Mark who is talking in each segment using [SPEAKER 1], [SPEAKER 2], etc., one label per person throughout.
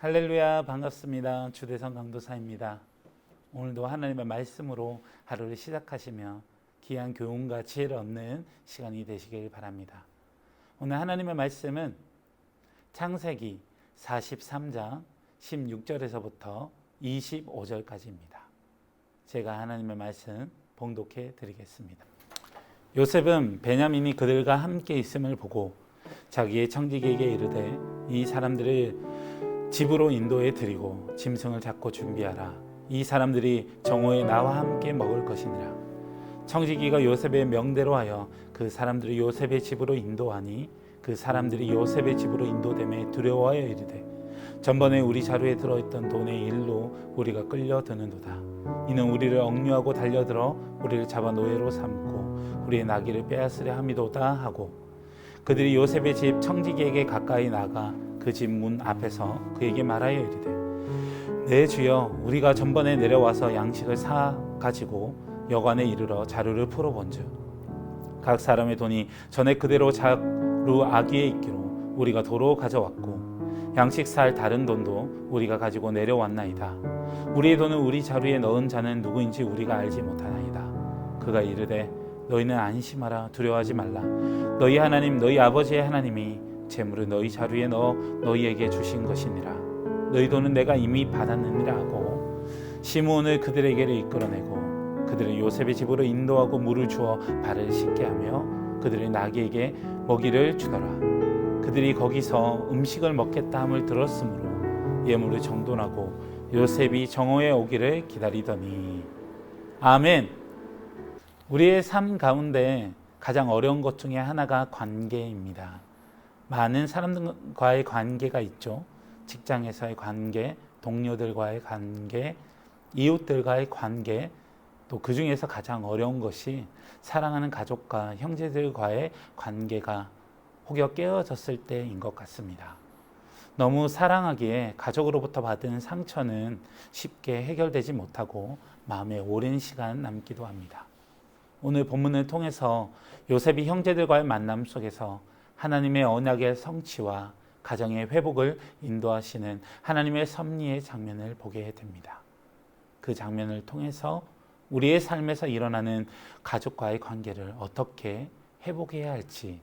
[SPEAKER 1] 할렐루야, 반갑습니다. 주대성 강도사입니다. 오늘도 하나님의 말씀으로 하루를 시작하시며 귀한 교훈과 지혜를 얻는 시간이 되시길 바랍니다. 오늘 하나님의 말씀은 창세기 43장 16절에서부터 25절까지입니다. 제가 하나님의 말씀 봉독해 드리겠습니다. 요셉은 베냐민이 그들과 함께 있음을 보고 자기의 청지기에게 이르되 이 사람들을 집으로 인도해 드리고 짐승을 잡고 준비하라. 이 사람들이 정오에 나와 함께 먹을 것이니라. 청지기가 요셉의 명대로 하여 그 사람들이 요셉의 집으로 인도하니 그 사람들이 요셉의 집으로 인도됨에 두려워하여 이르되 전번에 우리 자루에 들어있던 돈의 일로 우리가 끌려드는도다. 이는 우리를 억류하고 달려들어 우리를 잡아 노예로 삼고 우리의 나귀를 빼앗으려 함이도다 하고 그들이 요셉의 집 청지기에게 가까이 나가 그 집 문 앞에서 그에게 말하여 이르되 내 주여 우리가 전번에 내려와서 양식을 사 가지고 여관에 이르러 자루를 풀어본즉 각 사람의 돈이 전에 그대로 자루 아귀에 있기로 우리가 도로 가져왔고 양식 살 다른 돈도 우리가 가지고 내려왔나이다. 우리의 돈을 우리 자루에 넣은 자는 누구인지 우리가 알지 못하나이다. 그가 이르되 너희는 안심하라. 두려워하지 말라. 너희 하나님 너희 아버지의 하나님이 재물을 너희 자루에 넣어 너희에게 주신 것이니라. 너희 돈은 내가 이미 받았느니라 하고 시므온을 그들에게로 이끌어내고 그들을 요셉의 집으로 인도하고 물을 주어 발을 씻게 하며 그들의 나귀에게 먹이를 주더라. 그들이 거기서 음식을 먹겠다 함을 들었으므로 예물을 정돈하고 요셉이 정오에 오기를 기다리더니. 아멘. 우리의 삶 가운데 가장 어려운 것 중에 하나가 관계입니다. 많은 사람들과의 관계가 있죠. 직장에서의 관계, 동료들과의 관계, 이웃들과의 관계, 또 그 중에서 가장 어려운 것이 사랑하는 가족과 형제들과의 관계가 혹여 깨어졌을 때인 것 같습니다. 너무 사랑하기에 가족으로부터 받은 상처는 쉽게 해결되지 못하고 마음에 오랜 시간 남기도 합니다. 오늘 본문을 통해서 요셉이 형제들과의 만남 속에서 하나님의 언약의 성취와 가정의 회복을 인도하시는 하나님의 섭리의 장면을 보게 됩니다. 그 장면을 통해서 우리의 삶에서 일어나는 가족과의 관계를 어떻게 회복해야 할지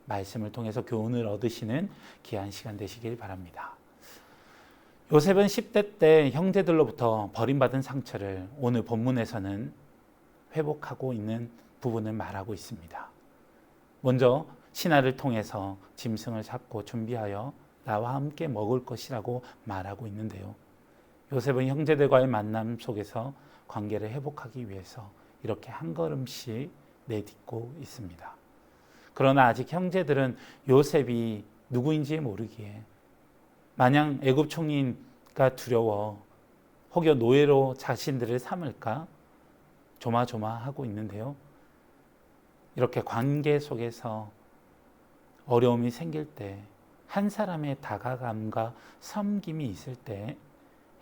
[SPEAKER 1] 말씀을 통해서 교훈을 얻으시는 귀한 시간 되시길 바랍니다. 요셉은 10대 때 형제들로부터 버림받은 상처를 오늘 본문에서는 회복하고 있는 부분을 말하고 있습니다. 먼저 신하를 통해서 짐승을 잡고 준비하여 나와 함께 먹을 것이라고 말하고 있는데요. 요셉은 형제들과의 만남 속에서 관계를 회복하기 위해서 이렇게 한 걸음씩 내딛고 있습니다. 그러나 아직 형제들은 요셉이 누구인지 모르기에 마냥 애굽 총리가 두려워 혹여 노예로 자신들을 삼을까 조마조마하고 있는데요. 이렇게 관계 속에서 어려움이 생길 때, 한 사람의 다가감과 섬김이 있을 때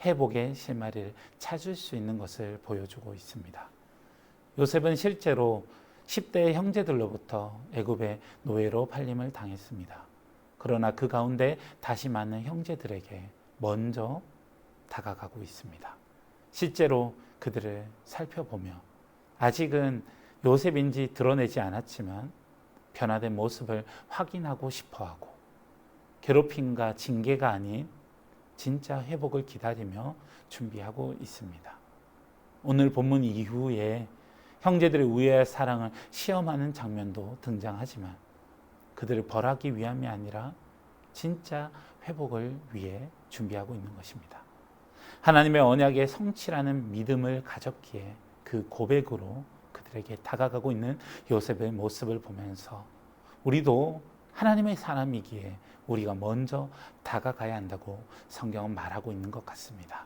[SPEAKER 1] 회복의 실마리를 찾을 수 있는 것을 보여주고 있습니다. 요셉은 실제로 10대의 형제들로부터 애굽의 노예로 팔림을 당했습니다. 그러나 그 가운데 다시 만난 형제들에게 먼저 다가가고 있습니다. 실제로 그들을 살펴보며 아직은 요셉인지 드러내지 않았지만 변화된 모습을 확인하고 싶어하고 괴롭힘과 징계가 아닌 진짜 회복을 기다리며 준비하고 있습니다. 오늘 본문 이후에 형제들의 우애와 사랑을 시험하는 장면도 등장하지만 그들을 벌하기 위함이 아니라 진짜 회복을 위해 준비하고 있는 것입니다. 하나님의 언약의 성취라는 믿음을 가졌기에 그 고백으로 그들에게 다가가고 있는 요셉의 모습을 보면서 우리도 하나님의 사람이기에 우리가 먼저 다가가야 한다고 성경은 말하고 있는 것 같습니다.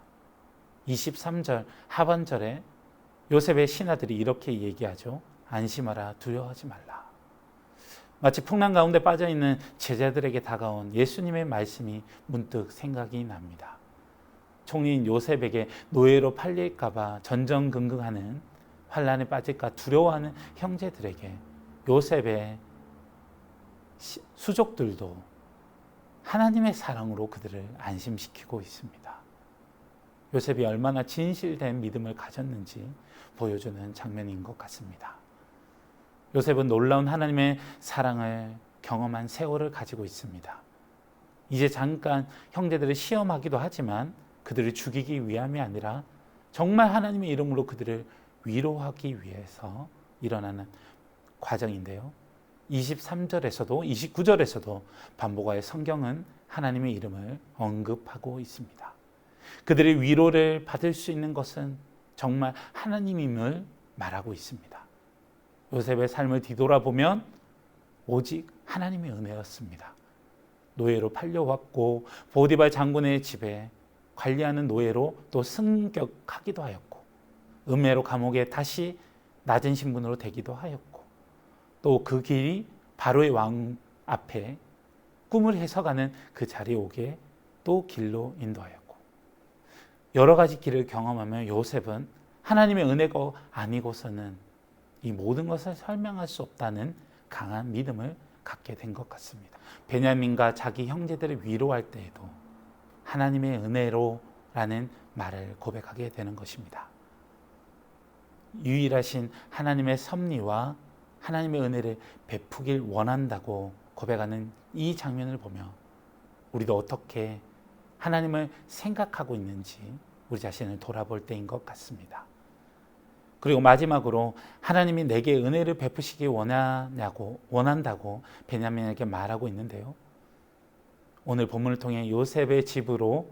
[SPEAKER 1] 23절 하반절에 요셉의 신하들이 이렇게 얘기하죠. 안심하라. 두려워하지 말라. 마치 풍랑 가운데 빠져있는 제자들에게 다가온 예수님의 말씀이 문득 생각이 납니다. 총리인 요셉에게 노예로 팔릴까 봐 전전긍긍하는 환란에 빠질까 두려워하는 형제들에게 요셉의 수족들도 하나님의 사랑으로 그들을 안심시키고 있습니다. 요셉이 얼마나 진실된 믿음을 가졌는지 보여주는 장면인 것 같습니다. 요셉은 놀라운 하나님의 사랑을 경험한 세월을 가지고 있습니다. 이제 잠깐 형제들을 시험하기도 하지만 그들을 죽이기 위함이 아니라 정말 하나님의 이름으로 그들을 위로하기 위해서 일어나는 과정인데요. 23절에서도 29절에서도 반복하여 성경은 하나님의 이름을 언급하고 있습니다. 그들의 위로를 받을 수 있는 것은 정말 하나님임을 말하고 있습니다. 요셉의 삶을 뒤돌아보면 오직 하나님의 은혜였습니다. 노예로 팔려왔고 보디발 장군의 집에 관리하는 노예로 또 승격하기도 하였고 음해로 감옥에 다시 낮은 신분으로 되기도 하였고 또 그 길이 바로의 왕 앞에 꿈을 해석하는 그 자리에 오게 또 길로 인도하였고 여러 가지 길을 경험하며 요셉은 하나님의 은혜가 아니고서는 이 모든 것을 설명할 수 없다는 강한 믿음을 갖게 된 것 같습니다. 베냐민과 자기 형제들을 위로할 때에도 하나님의 은혜로라는 말을 고백하게 되는 것입니다. 유일하신 하나님의 섭리와 하나님의 은혜를 베푸길 원한다고 고백하는 이 장면을 보며 우리도 어떻게 하나님을 생각하고 있는지 우리 자신을 돌아볼 때인 것 같습니다. 그리고 마지막으로 하나님이 내게 은혜를 베푸시기 원한다고 베냐민에게 말하고 있는데요. 오늘 본문을 통해 요셉의 집으로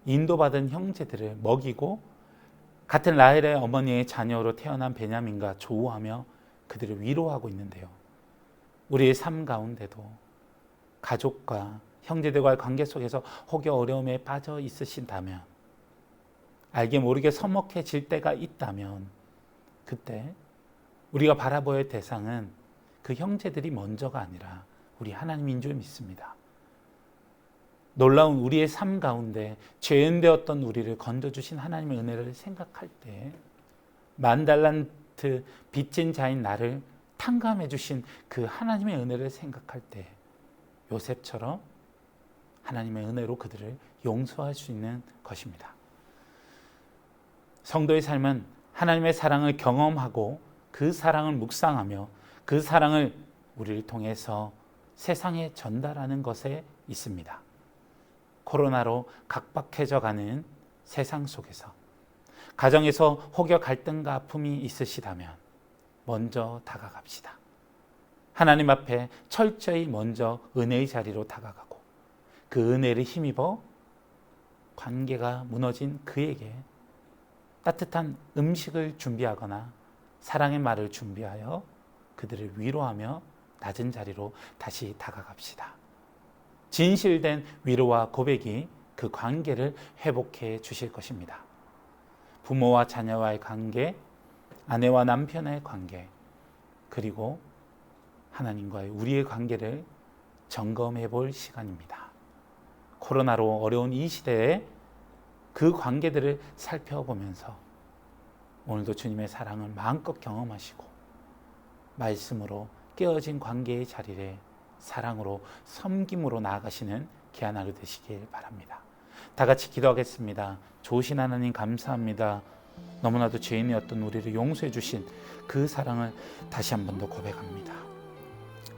[SPEAKER 1] 인도받은 형제들을 먹이고 같은 라헬의 어머니의 자녀로 태어난 베냐민과 조우하며 그들을 위로하고 있는데요. 우리의 삶 가운데도 가족과 형제들과의 관계 속에서 혹여 어려움에 빠져 있으신다면, 알게 모르게 서먹해질 때가 있다면 그때 우리가 바라봐야 할 대상은 그 형제들이 먼저가 아니라 우리 하나님인 줄 믿습니다. 놀라운 우리의 삶 가운데 죄인되었던 우리를 건져주신 하나님의 은혜를 생각할 때 만달란트 빚진 자인 나를 탕감해 주신 그 하나님의 은혜를 생각할 때 요셉처럼 하나님의 은혜로 그들을 용서할 수 있는 것입니다. 성도의 삶은 하나님의 사랑을 경험하고 그 사랑을 묵상하며 그 사랑을 우리를 통해서 세상에 전달하는 것에 있습니다. 코로나로 각박해져가는 세상 속에서 가정에서 혹여 갈등과 아픔이 있으시다면 먼저 다가갑시다. 하나님 앞에 철저히 먼저 은혜의 자리로 다가가고 그 은혜를 힘입어 관계가 무너진 그에게 따뜻한 음식을 준비하거나 사랑의 말을 준비하여 그들을 위로하며 낮은 자리로 다시 다가갑시다. 진실된 위로와 고백이 그 관계를 회복해 주실 것입니다. 부모와 자녀와의 관계, 아내와 남편의 관계, 그리고 하나님과의 우리의 관계를 점검해 볼 시간입니다. 코로나로 어려운 이 시대에 그 관계들을 살펴보면서 오늘도 주님의 사랑을 마음껏 경험하시고 말씀으로 깨어진 관계의 자리를 사랑으로 섬김으로 나아가시는 귀한 하루 되시길 바랍니다. 다 같이 기도하겠습니다. 좋으신 하나님 감사합니다. 너무나도 죄인이었던 우리를 용서해 주신 그 사랑을 다시 한 번 더 고백합니다.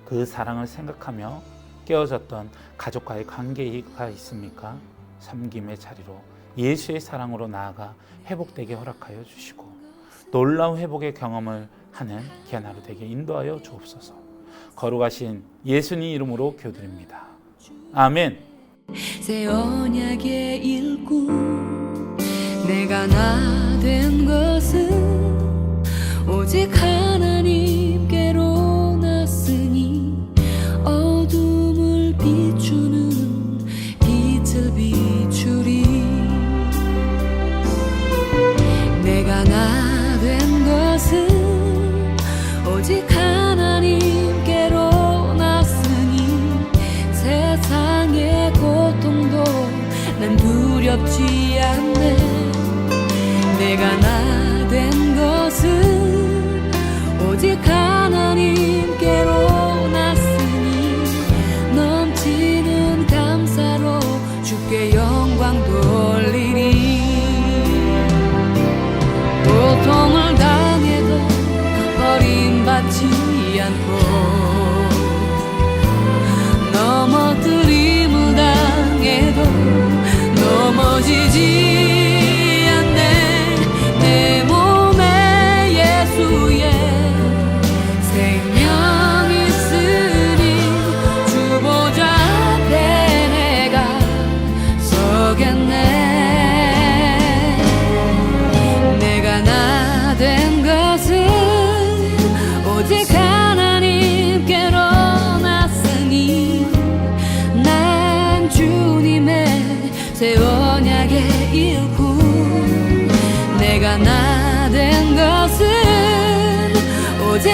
[SPEAKER 1] 그 사랑을 생각하며 깨어졌던 가족과의 관계가 있습니까? 섬김의 자리로 예수의 사랑으로 나아가 회복되게 허락하여 주시고 놀라운 회복의 경험을 하는 귀한 하루 되게 인도하여 주옵소서. 거룩하신 예수님 이름으로 기도드립니다. 아멘.
[SPEAKER 2] 새 언약의 일꾼 내가 나 된 것은 오직 하나님께로 났으니 어둠을 비추는 빛을 비추리. 내가 나 된 것은 오직 하나님께로 났으니 세상의 고통도 난 두렵지 않네. 내가 나 된 것은 오직 하나님께로 났으니 넘치는 감사 넘어지지 않네. 내 몸에 예수의 생명 있으니 주 보좌 앞에 내가 서겠네. 내가 나 된 것은 오직 하나님께로 났으니 난 주님의 새 언약의 일꾼. 내가 나 된 것은 오직